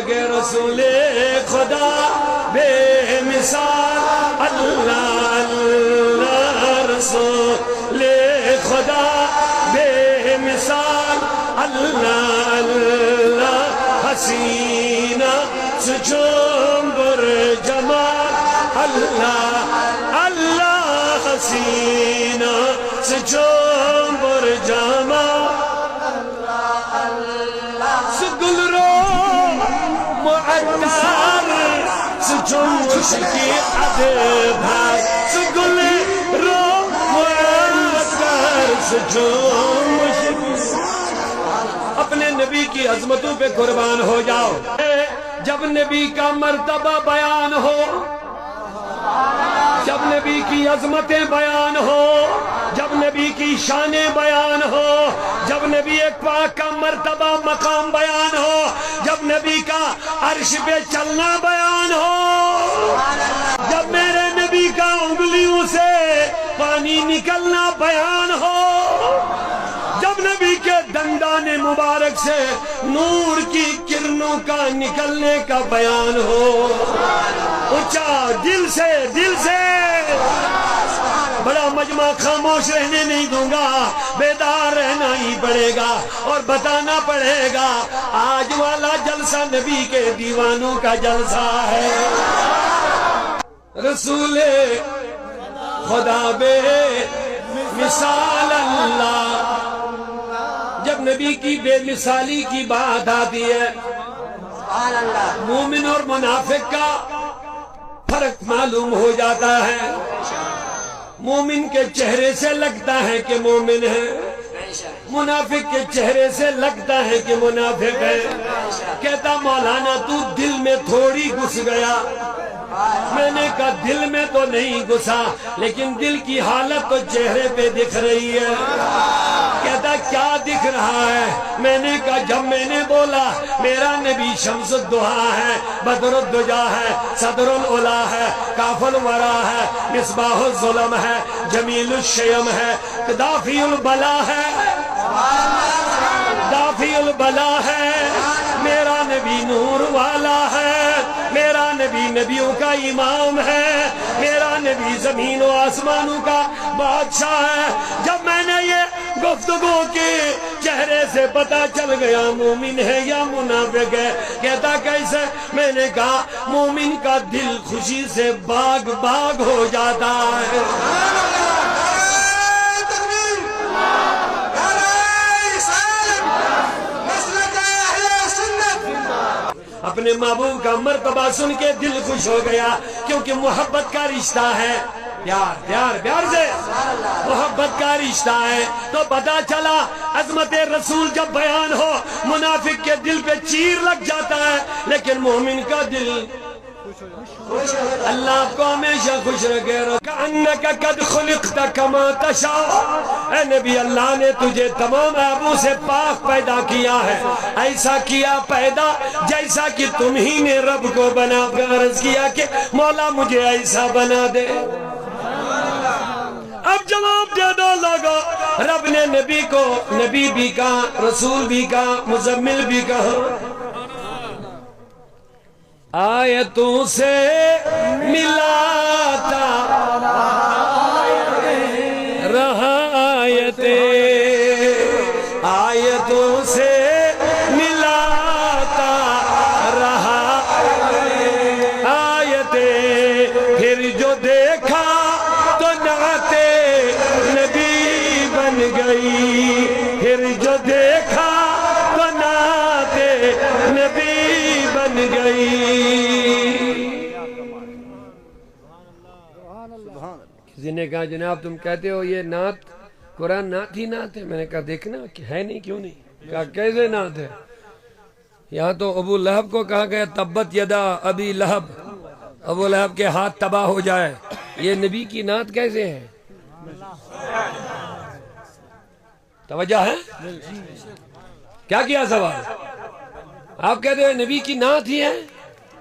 کے رسول خدا بے مثال اللہ اللہ رسول خدا بے مثال اللہ اللہ حسینہ سچومبر جمال اللہ اللہ حسینہ سچومبر جمال سگل رو معطر سچوم مشکی ادبار سگل رو معطر سچوم مشکی اپنے نبی کی عظمتوں پہ قربان ہو جاؤ جب نبی کا مرتبہ بیان ہو جب نبی کی عظمتیں بیان ہو جب نبی کی شانیں بیان ہو جب نبی ایک پاک کا مرتبہ مقام بیان ہو جب نبی کا عرش پہ چلنا بیان ہو جب میرے نبی کا انگلیوں سے پانی نکلنا بیان ہو جب نبی کے دندان مبارک سے نور کی کرنوں کا نکلنے کا بیان ہو اونچا دل سے بڑا مجمع خاموش رہنے نہیں دوں گا بیدار رہنا ہی پڑے گا اور بتانا پڑے گا آج والا جلسہ نبی کے دیوانوں کا جلسہ ہے رسول خدا بے مثال اللہ جب نبی کی بے مثالی کی بات آتی ہے مومن اور منافق کا فرق معلوم ہو جاتا ہے مومن کے چہرے سے لگتا ہے کہ مومن ہے منافق کے چہرے سے لگتا ہے کہ منافق ہے کہتا مولانا تو دل میں تھوڑی گھس گیا میں نے کہا دل میں تو نہیں گھسا لیکن دل کی حالت تو چہرے پہ دکھ رہی ہے کہتا کیا دکھ رہا ہے میں نے کہا جب میں نے بولا میرا نبی شمس الدحا ہے بدر الدجا ہے صدر العلا ہے کاف الورا ہے مصباح الظلم ہے جمیل الشیم ہے دافی البلا ہے دافی البلا ہے میرا نبی نور والا ہے میرا نبی نبیوں کا امام ہے میرا نبی زمین و آسمانوں کا بادشاہ ہے جب میں نے یہ گفتگو کی چہرے سے پتا چل گیا مومن ہے یا منافق ہے کہتا کیسے میں نے کہا مومن کا دل خوشی سے باغ باغ ہو جاتا ہے اپنے محبوب کا مرتبہ سن کے دل خوش ہو گیا کیونکہ محبت کا رشتہ ہے پیار سے محبت کا رشتہ ہے تو پتا چلا عظمت رسول جب بیان ہو منافق کے دل پہ چیر لگ جاتا ہے لیکن مومن کا دل اللہ آپ کو ہمیشہ خوش رکھے کأنک قد خلقت کما تشاء اے نبی اللہ نے تجھے تمام عیبوں سے پاک پیدا کیا ہے ایسا کیا پیدا جیسا کہ تم ہی نے رب کو بنا کر عرض کیا کہ مولا مجھے ایسا بنا دے اب جواب دے دو لوگو رب نے نبی کو نبی بھی کہا رسول بھی کہا مزمل بھی کہا آیتوں سے ملاتا رہا آیتوں سے ملاتا رہا آیتیں پھر جو دیکھا تو نعتِ نبی بن گئی پھر جو دیکھا تو نعتِ نبی بن گئی کسی نے کہا جناب تم کہتے ہو یہ نعت قرآن نعت ہی نعت ہے میں نے کہا دیکھنا ہے نہیں کیوں نہیں کہا کیسے نعت ہے یہاں تو ابو لہب کو کہا گیا تبت یدا ابی لہب ابو لہب کے ہاتھ تباہ ہو جائے یہ نبی کی نعت کیسے ہے توجہ ہے کیا سوال آپ کہتے ہو نبی کی نعت ہی ہے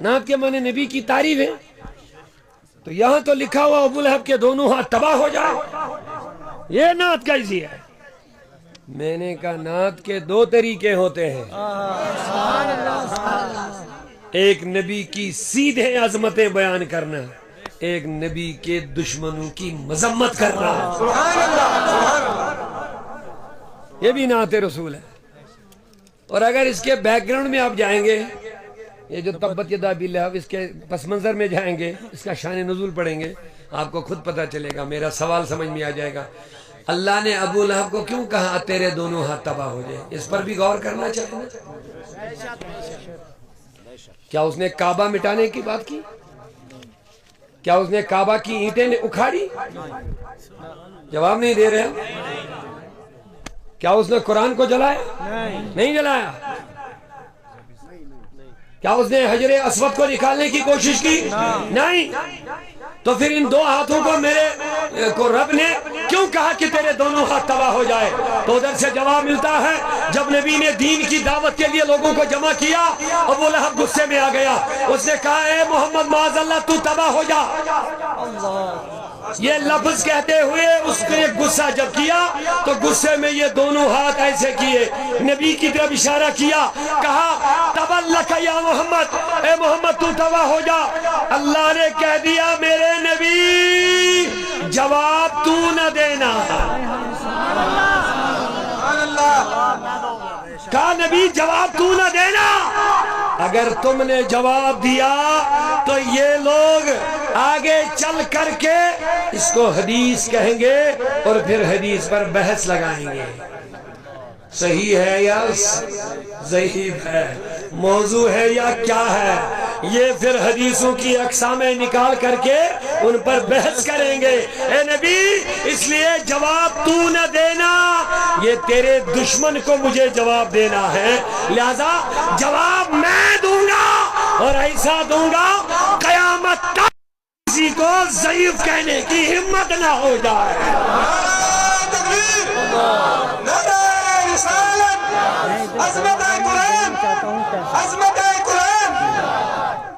نعت کے معنی نبی کی تعریف ہے تو یہاں تو لکھا ہوا ابو لہب کے دونوں ہاتھ تباہ ہو جائے یہ نعت کیسی ہے میں نے کہا نعت کے دو طریقے ہوتے ہیں ایک نبی کی سیدھے عظمتیں بیان کرنا، ایک نبی کے دشمنوں کی مذمت کرنا، یہ بھی نعت رسول ہے۔ اور اگر اس کے بیک گراؤنڈ میں آپ جائیں گے، یہ جو تبت یدا ابی لہب، اس کے پس منظر میں جائیں گے، اس کا شان نزول پڑھیں گے، آپ کو خود پتہ چلے گا، میرا سوال سمجھ میں آ جائے گا۔ اللہ نے ابو لہب کو کیوں کہا تیرے دونوں ہاتھ تباہ ہو جائے؟ اس پر بھی غور کرنا چاہیے۔ کیا اس نے کعبہ مٹانے کی بات کی؟ کیا اس نے کعبہ کی اینٹیں اکھاڑی؟ جواب نہیں دے رہے۔ کیا اس نے قرآن کو جلایا؟ نہیں جلایا۔ کیا اس نے حجر اسود کو نکالنے کی کوشش کی؟ نہیں۔ تو پھر ان دو ہاتھوں کو میرے کو رب نے کیوں کہا کہ تیرے دونوں ہاتھ تباہ ہو جائے؟ تو ادھر سے جواب ملتا ہے، جب نبی نے دین کی دعوت کے لیے لوگوں کو جمع کیا، ابو لہب غصے میں آ گیا، اس نے کہا اے محمد معاذ اللہ تو تباہ ہو جا۔ یہ لفظ کہتے ہوئے اس نے غصہ جب کیا تو غصے میں یہ دونوں ہاتھ ایسے کیے، نبی کی طرف اشارہ کیا، کہا تبلک یا محمد، اے محمد تو تباہ ہو جا۔ اللہ نے کہہ دیا میرے نبی جواب تو نہ دینا۔ کہا نبی جواب تو نہ دینا، اگر تم نے جواب دیا تو یہ لوگ آگے چل کر کے اس کو حدیث کہیں گے اور پھر حدیث پر بحث لگائیں گے، صحیح ہے یا ضعیف ہے، موضوع ہے یا کیا ہے، یہ پھر حدیثوں کی اقسامیں نکال کر کے ان پر بحث کریں گے۔ اے نبی اس لیے جواب تو نہ دینا، یہ تیرے دشمن کو مجھے جواب دینا ہے، لہذا جواب میں دوں گا اور ایسا دوں گا قیامت تک کسی کو ضعیف کہنے کی ہمت نہ ہو جائے۔ عظمت قرآن، عظمت قرآن،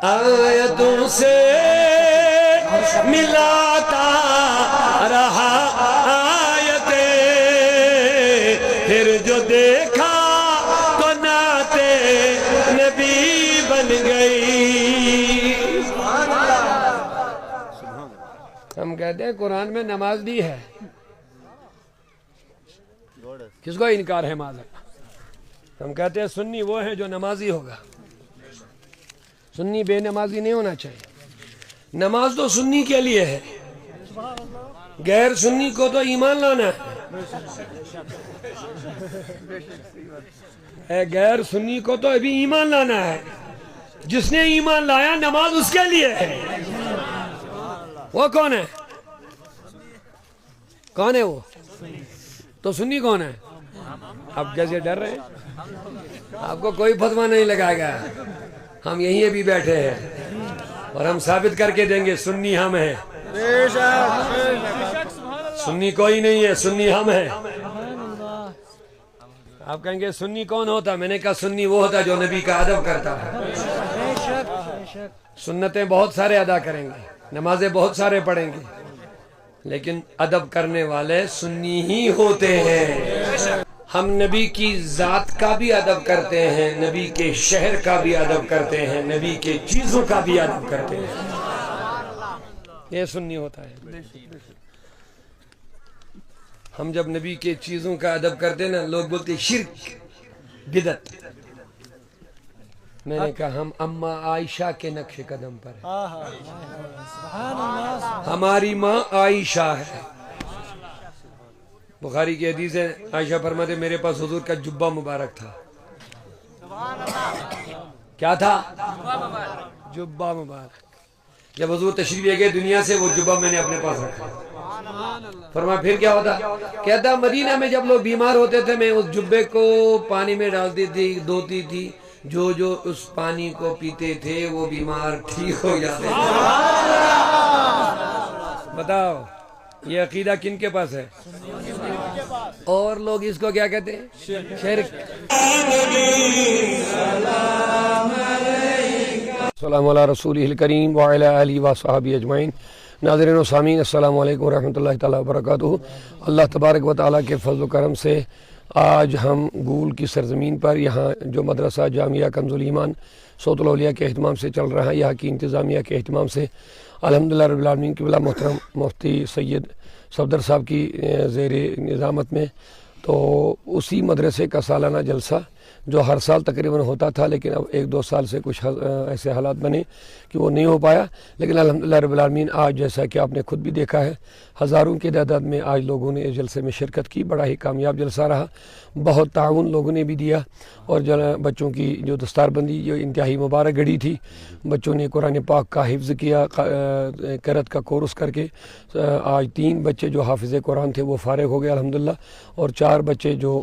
آیتوں سے ملاتا رہا آیتیں، پھر جو دیکھا تو نعت نبی بن گئی۔ ہم کہتے ہیں قرآن میں نماز بھی ہے، کس کو انکار ہے معذرت؟ ہم کہتے ہیں سنی وہ ہے جو نمازی ہوگا، سنی بے نمازی نہیں ہونا چاہیے۔ نماز تو سنی کے لیے ہے، غیر سنی کو تو ایمان لانا ہے، غیر سنی کو تو ابھی ایمان لانا ہے، جس نے ایمان لایا نماز اس کے لیے ہے۔ وہ کون ہے؟ کون ہے وہ؟ تو سنی کون ہے؟ آپ کیسے ڈر رہے ہیں؟ آپ کو کوئی فتویٰ نہیں لگائے گا، ہم یہیں ابھی بیٹھے ہیں اور ہم ثابت کر کے دیں گے سنی ہم ہیں، سنی کوئی نہیں ہے، سنی ہم ہیں۔ آپ کہیں گے سنی کون ہوتا؟ میں نے کہا سنی وہ ہوتا جو نبی کا ادب کرتا ہے، سنتیں بہت سارے ادا کریں گے، نمازیں بہت سارے پڑھیں گے، لیکن ادب کرنے والے سنی ہی ہوتے ہیں۔ ہم نبی کی ذات کا بھی ادب کرتے ہیں، نبی کے شہر کا بھی ادب کرتے ہیں، نبی کے چیزوں کا بھی ادب کرتے ہیں، یہ سنی ہوتا ہے۔ ہم جب نبی کے چیزوں کا ادب کرتے ہیں نا، لوگ بولتے شرک بدعت، میں نے کہا ہم اماں عائشہ کے نقش قدم پر ہیں، ہماری ماں عائشہ ہے۔ بخاری کی حدیث ہے، عائشہ فرماتے میرے پاس حضور کا جبہ مبارک تھا۔ کیا تھا؟ جبہ مبارک۔ جب حضور تشریف لے گئے دنیا سے، وہ جبہ میں نے اپنے پاس رکھا۔ فرمایا پھر کیا ہوتا؟ کہتا مدینہ میں جب لوگ بیمار ہوتے تھے میں اس جبے کو پانی میں ڈالتی تھی، دھوتی تھی، جو جو اس پانی کو پیتے تھے وہ بیمار ٹھیک ہو جاتے تھے۔ بتاؤ یہ عقیدہ کن کے پاس ہے؟ اور لوگ اس کو کیا کہتے ہیں؟ شرک۔ السلام علی رسولہ الکریم وعلی آلہ وصحبہ اجمعین۔ ناظرین و سامعین السلام علیکم ورحمۃ اللہ تعالیٰ وبرکاتہ۔ اللہ تبارک و تعالیٰ کے فضل و کرم سے آج ہم گول کی سرزمین پر یہاں جو مدرسہ جامعہ کنز الایمان صوت الاولیاء کے اہتمام سے چل رہا ہے، یہاں کی انتظامیہ کے اہتمام سے الحمدللہ رب العالمین کی بلا محترم مفتی سید صفدر صاحب کی زیر نظامت میں، تو اسی مدرسے کا سالانہ جلسہ جو ہر سال تقریباً ہوتا تھا، لیکن اب 1-2 سال سے کچھ ایسے حالات بنے کہ وہ نہیں ہو پایا، لیکن الحمدللہ رب العالمین آج جیسا کہ آپ نے خود بھی دیکھا ہے، ہزاروں کی تعداد میں آج لوگوں نے اس جلسے میں شرکت کی۔ بڑا ہی کامیاب جلسہ رہا، بہت تعاون لوگوں نے بھی دیا، اور بچوں کی جو دستار بندی جو انتہائی مبارک گھڑی تھی، بچوں نے قرآن پاک کا حفظ کیا، قرأت کا کورس کر کے۔ آج 3 بچے جو حافظ قرآن تھے وہ فارغ ہو گئے الحمدللہ، اور 4 بچے جو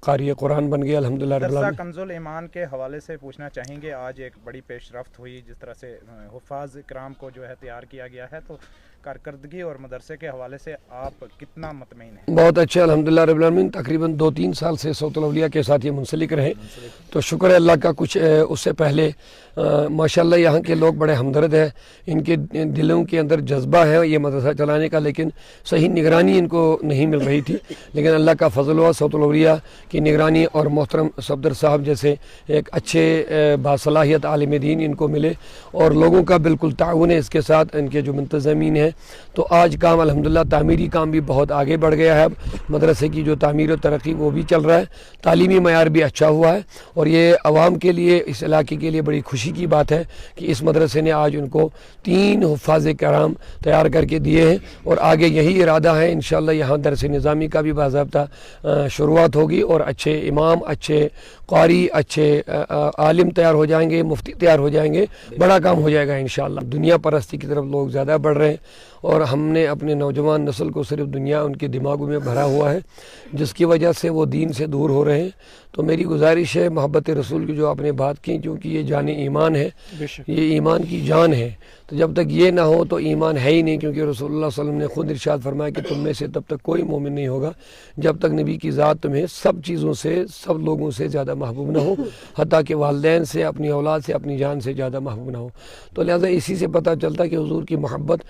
قاری قرآن بن گئے الحمدللہ رب العالمین۔ مدرسہ کنز الایمان کے حوالے سے پوچھنا چاہیں گے، آج ایک بڑی پیش رفت ہوئی جس طرح سے حفاظ کرام کو جو ہے تیار کیا گیا ہے، تو کارکردگی اور مدرسے کے حوالے سے آپ کتنا مطمئن ہیں؟ بہت اچھا الحمدللہ رب العالمین، تقریباً 2-3 سال سے صوت الاولیاء کے ساتھ یہ منسلک رہے، تو شکر ہے اللہ کا۔ کچھ اس سے پہلے ماشاءاللہ یہاں کے لوگ بڑے ہمدرد ہیں، ان کے دلوں کے اندر جذبہ ہے یہ مدرسہ چلانے کا، لیکن صحیح نگرانی ان کو نہیں مل رہی تھی، لیکن اللہ کا فضل ہوا، صوت الاولیاء کی نگرانی اور محترم صفدر صاحب جیسے ایک اچھے باصلاحیت عالم دین ان کو ملے، اور لوگوں کا بالکل تعاون ہے اس کے ساتھ، ان کے جو منتظمین ہیں، تو آج کام الحمدللہ تعمیری کام بھی بہت آگے بڑھ گیا ہے۔ اب مدرسے کی جو تعمیر و ترقی وہ بھی چل رہا ہے، تعلیمی معیار بھی اچھا ہوا ہے، اور یہ عوام کے لیے، اس علاقے کے لیے بڑی خوشی کی بات ہے کہ اس مدرسے نے آج ان کو 3 حفاظ کرام تیار کر کے دیے ہیں، اور آگے یہی ارادہ ہے انشاءاللہ یہاں درس نظامی کا بھی باضابطہ شروعات ہوگی، اور اچھے امام، اچھے قاری، اچھے عالم تیار ہو جائیں گے، مفتی تیار ہو جائیں گے، بڑا کام ہو جائے گا انشاءاللہ۔ دنیا پرستی کی طرف لوگ زیادہ بڑھ رہے ہیں، اور ہم نے اپنے نوجوان نسل کو صرف دنیا ان کے دماغوں میں بھرا ہوا ہے، جس کی وجہ سے وہ دین سے دور ہو رہے ہیں۔ تو میری گزارش ہے محبت رسول کی جو آپ نے بات کی، کیونکہ یہ جان ایمان ہے، یہ ایمان کی جان ہے، تو جب تک یہ نہ ہو تو ایمان ہے ہی نہیں، کیونکہ رسول اللہ صلی اللہ علیہ وسلم نے خود ارشاد فرمایا کہ تم میں سے تب تک کوئی مومن نہیں ہوگا جب تک نبی کی ذات تمہیں سب چیزوں سے، سب لوگوں سے زیادہ محبوب نہ ہو، حتیٰ کہ والدین سے، اپنی اولاد سے، اپنی جان سے زیادہ محبوب نہ ہو۔ تو لہٰذا اسی سے پتہ چلتا ہے کہ حضور کی محبت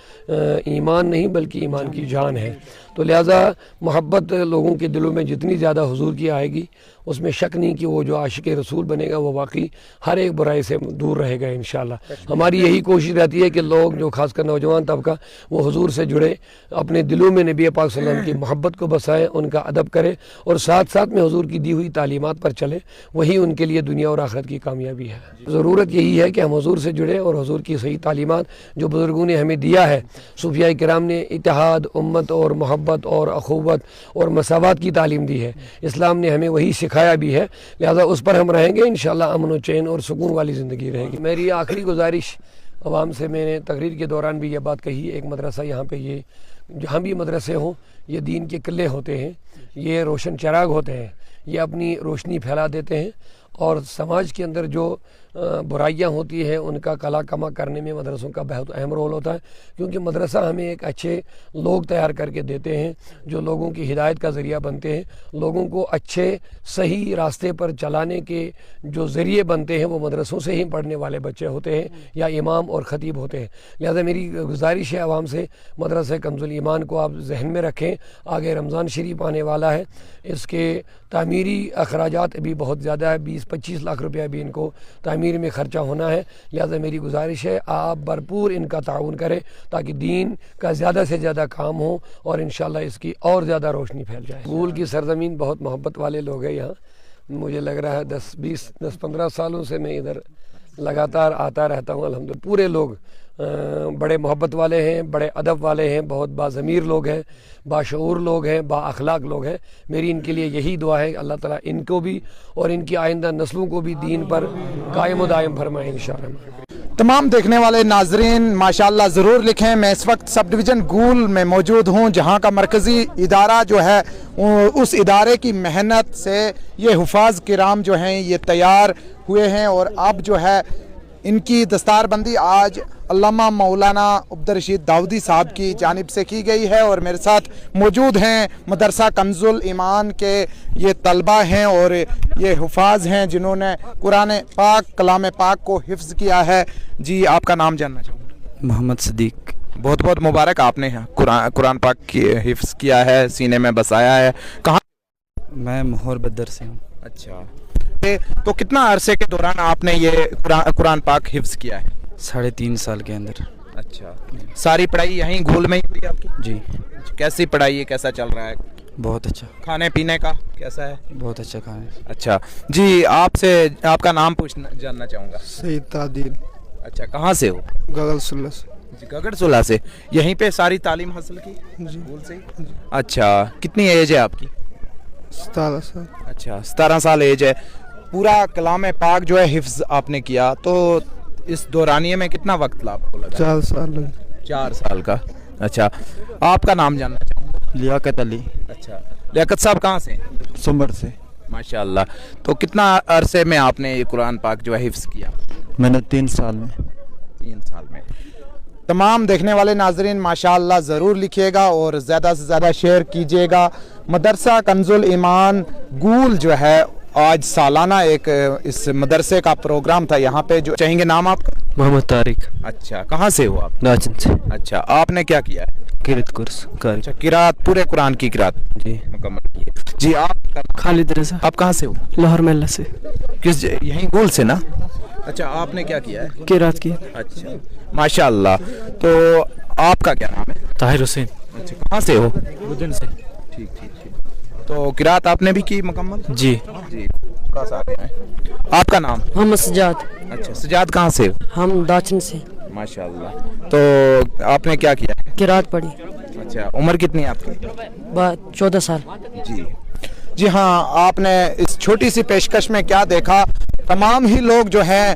ایمان نہیں بلکہ ایمان کی جان ہے۔ تو لہٰذا محبت لوگوں کے دلوں میں جتنی زیادہ حضور کی آئے گی، اس میں شک نہیں کہ وہ جو عاشق رسول بنے گا وہ واقعی ہر ایک برائی سے دور رہے گا انشاءاللہ۔ ہماری یہی کوشش رہتی ہے کہ لوگ جو خاص کر نوجوان طبقہ وہ حضور سے جڑے، اپنے دلوں میں نبی پاک صلی اللہ علیہ وسلم کی محبت کو بسائیں، ان کا ادب کرے، اور ساتھ ساتھ میں حضور کی دی ہوئی تعلیمات پر چلے، وہی ان کے لیے دنیا اور آخرت کی کامیابی ہے۔ ضرورت یہی ہے کہ ہم حضور سے جڑیں، اور حضور کی صحیح تعلیمات جو بزرگوں نے ہمیں دیا ہے، صوفیاء کرام نے اتحاد، امت اور محبت اور اخوت اور مساوات کی تعلیم دی ہے، اسلام نے ہمیں وہی سکھایا بھی ہے، لہذا اس پر ہم رہیں گے انشاءاللہ، امن و چین اور سکون والی زندگی رہے گی۔ میری آخری گزارش عوام سے، میں نے تقریر کے دوران بھی یہ بات کہی، ایک مدرسہ یہاں پہ، یہ جہاں بھی مدرسے ہوں یہ دین کے قلعے ہوتے ہیں، یہ روشن چراغ ہوتے ہیں، یہ اپنی روشنی پھیلا دیتے ہیں، اور سماج کے اندر جو برائیاں ہوتی ہیں ان کا کلا کما کرنے میں مدرسوں کا بہت اہم رول ہوتا ہے، کیونکہ مدرسہ ہمیں ایک اچھے لوگ تیار کر کے دیتے ہیں جو لوگوں کی ہدایت کا ذریعہ بنتے ہیں، لوگوں کو اچھے صحیح راستے پر چلانے کے جو ذریعے بنتے ہیں وہ مدرسوں سے ہی پڑھنے والے بچے ہوتے ہیں یا امام اور خطیب ہوتے ہیں۔ لہذا میری گزارش ہے عوام سے، مدرسہ کنز الایمان کو آپ ذہن میں رکھیں، آگے رمضان شریف آنے والا ہے، اس کے تعمیری اخراجات ابھی بہت زیادہ ہے، 20-25 لاکھ روپیہ ابھی ان کو تعمیر میں خرچہ ہونا ہے، لہذا میری گزارش ہے آپ بھرپور ان کا تعاون کریں تاکہ دین کا زیادہ سے زیادہ کام ہو، اور انشاءاللہ اس کی اور زیادہ روشنی پھیل جائے۔ گول کی سرزمین بہت محبت والے لوگ ہیں یہاں، مجھے لگ رہا ہے 10-15 سالوں سے میں ادھر لگاتار آتا رہتا ہوں الحمدللہ۔ پورے لوگ بڑے محبت والے ہیں، بڑے ادب والے ہیں، بہت باضمیر لوگ ہیں، باشعور لوگ ہیں، با اخلاق لوگ ہیں۔ میری ان کے لیے یہی دعا ہے کہ اللہ تعالیٰ ان کو بھی اور ان کی آئندہ نسلوں کو بھی دین پر قائم و دائم فرمائے انشاءاللہ۔ تمام دیکھنے والے ناظرین ماشاءاللہ ضرور لکھیں، میں اس وقت سب ڈویژن گول میں موجود ہوں، جہاں کا مرکزی ادارہ جو ہے اس ادارے کی محنت سے یہ حفاظ کرام جو ہیں یہ تیار ہوئے ہیں، اور اب جو ہے ان کی دستار بندی آج علامہ مولانا عبدالرشید داؤدی صاحب کی جانب سے کی گئی ہے، اور میرے ساتھ موجود ہیں مدرسہ کنز الایمان کے یہ طلبہ ہیں اور یہ حفاظ ہیں جنہوں نے قرآن پاک، کلام پاک کو حفظ کیا ہے۔ جی آپ کا نام جاننا چاہوں گا؟ محمد صدیق۔ بہت بہت مبارک، آپ نے قرآن پاک کی حفظ کیا ہے، سینے میں بسایا ہے۔ کہاں؟ میں مہور بدر سے ہوں. اچھا. تو کتنا عرصے کے دوران آپ نے یہ قرآن پاک حفظ کیا ہے؟ 3.5 سال کے اندر. اچھا. ساری پڑھائی یہیں گھول میں ہی ہوئی آپ کی؟ جی. کیسی پڑھائی ہے, کیسا چل رہا ہے؟ بہت اچھا. کھانے پینے کا کیسا ہے؟ بہت اچھا کھانا. اچھا جی, آپ سے آپ کا نام جاننا چاہوں گا. سید تعدیل. اچھا, کہاں سے ہو؟ گگل سلہ سے. جی, گگڑ سولہ سے. یہیں پہ ساری تعلیم حاصل کی جی. گھول سے ہی؟ اچھا, کتنی ایج ہے آپ کی؟ 17 سال. اچھا, 17 سال ایج ہے. پورا کلام پاک جو ہے حفظ آپ نے کیا, تو اس دورانیے میں کتنا وقت آپ کو لگا؟ 4 سال لگے. 4 سال کا. اچھا, آپ کا نام جاننا چاہوں گا. لیاقت علی. اچھا, لیاقت صاحب کہاں سے ہیں؟ سمبر سے. ماشاء اللہ. تو کتنا عرصے میں آپ نے یہ قرآن پاک جو ہے حفظ کیا؟ میں نے 3 سال میں. 3 سال میں. تمام دیکھنے والے ناظرین ماشاءاللہ ضرور لکھیے گا اور زیادہ سے زیادہ شیئر کیجیے گا. مدرسہ کنز الایمان گول جو ہے, آج سالانہ ایک اس مدرسے کا پروگرام تھا یہاں پہ. جو چاہیں گے نام آپ کا؟ محمد طارق. اچھا, کہاں سے ہو آپ؟ راجن سے. اچھا, آپ نے کیا کیا ہے؟ قرات کورس. اچھا, قرات پورے قرآن کی قرات جی مکمل کی ہے. جی, آپ خالد رضا. آپ کہاں سے ہو؟ لاہور محلہ سے. کس یہیں گول سے نا؟ اچھا, آپ نے کیا کیا ہے؟ قرات کی. اچھا, ماشاء اللہ. تو آپ کا کیا نام ہے؟ طاہر حسین. اچھا, کہاں سے ہو؟ بدن سے. ٹھیک ٹھیک ٹھیک. تو قرات آپ نے بھی کی مکمل؟ جی. جی, تھوڑا سا آگے آئیں. آپ کا نام؟ محمد سجاد. اچھا, سجاد کہاں سے ہو؟ ہم داچن سے. ماشاء اللہ. تو آپ نے کیا کیا ہے؟ قرات پڑھی. اچھا, عمر کتنی ہے آپ کی؟ 14 سال. جی جی ہاں, آپ نے اس چھوٹی سی پیشکش میں کیا دیکھا. تمام ہی لوگ جو ہیں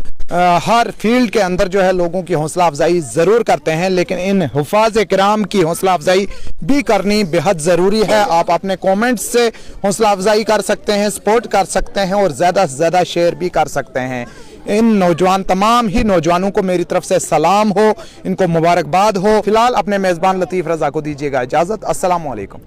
ہر فیلڈ کے اندر جو ہے لوگوں کی حوصلہ افزائی ضرور کرتے ہیں, لیکن ان حفاظ کرام کی حوصلہ افزائی بھی کرنی بہت ضروری ہے. آپ اپنے کومنٹس سے حوصلہ افزائی کر سکتے ہیں, سپورٹ کر سکتے ہیں اور زیادہ سے زیادہ شیئر بھی کر سکتے ہیں. ان تمام ہی نوجوانوں کو میری طرف سے سلام ہو, ان کو مبارکباد ہو. فی الحال اپنے میزبان لطیف رضا کو دیجیے گا اجازت. السلام علیکم.